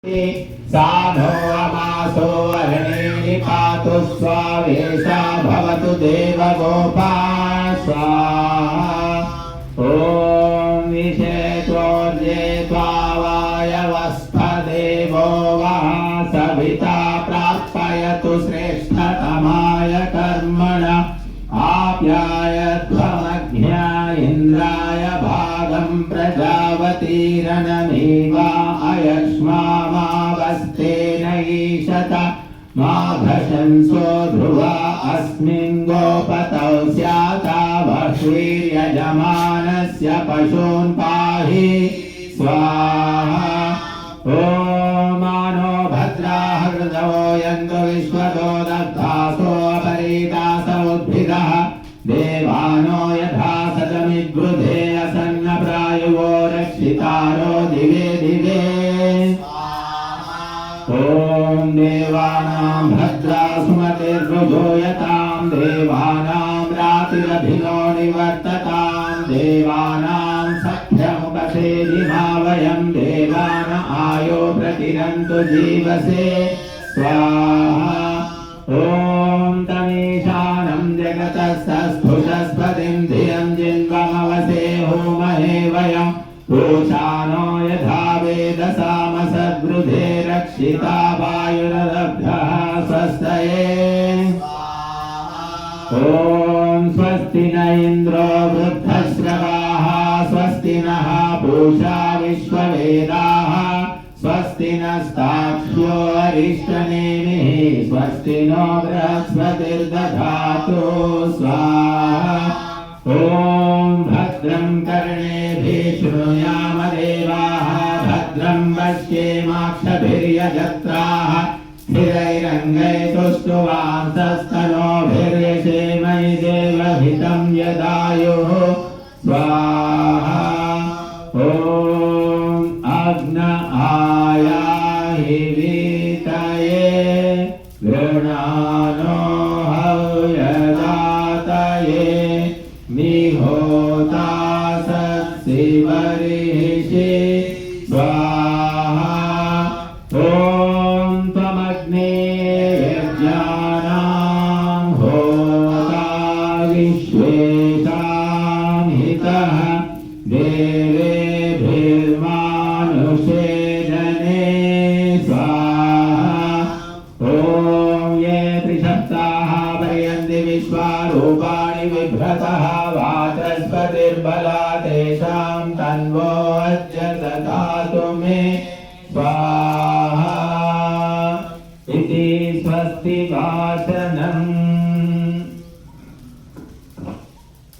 सानो अमासो अरणे पातु स्वावेशा भवतु देवगोपा स्वाहा। ॐ विषेत्वोर्जे त्वावायवस्पदेवो वः सविता प्राप्यतु श्रेष्ठतमाय कर्मण आप्यायध्वमज्ञा इन्द्राय भागं प्रजावतीरनमेवा अयक्ष्मामावस्तेन ईशत माघशंसो ध्रुवा अस्मिन् गोपतौ स्याता बह्वीर्यजमानस्य पशून् पाहि स्वाहा। ॐ मानो भद्राः हृदवो यन्तु विश्वतो दग्धासो अपरीतास उद्भिदः देवानो यथा सतमिद्गृधे असन्नप्रायुवो रक्षितारो दिवे दिवे। ॐ देवानां भद्रा सुमतिर्रुजो यतां देवानां रातिरभिनो निवर्ततां देवानां सख्यमुपसेदिमावयं देवान आयो प्रतिरन्तु जीवसे स्वाहा। ॐ तमीशानं जगतस्तस्फुषस्पतिं धियं जिन्वमवसे होमहे वयम् पूषानो यथा वेदसामसद्गृधे रक्षिता वायुरदभ्यः स्वस्तये। ॐ स्वस्ति न इन्द्रो वृद्धश्रवाः स्वस्ति नः पूषा विश्ववेदाः स्वस्ति नस्ताक्ष्यो अरिष्टनेमिः स्वस्ति नो बृहस्पतिर्दधातु स्वाहा। ॐ भद्रं कर्णेभिः शृणुयाम देवाः भद्रं पश्येमाक्षभिर्यजत्राः स्थिरैरङ्गैस्तुष्टुवांसस्तनोभिर्यशेमहि देवहितं यदायुः स्वाहा। ॐ अग्न आयाहि वीतये गृणानो हव्यदातये मिहोता सत्सिवरिषि स्वाहा। ॐ त्वमग्ने यज्ञानां होता विश्वेषां हितः देवेभिर्मानुषे जने स्वाहा। ॐ ये त्रिसप्ताः पर्यन्ति विश्वारूपाणि बिभ्रतः वाचस्पतिर्बला तेषां तन्वो अद्य ददातु मे स्वाहा इति स्वस्ति वाचनम्।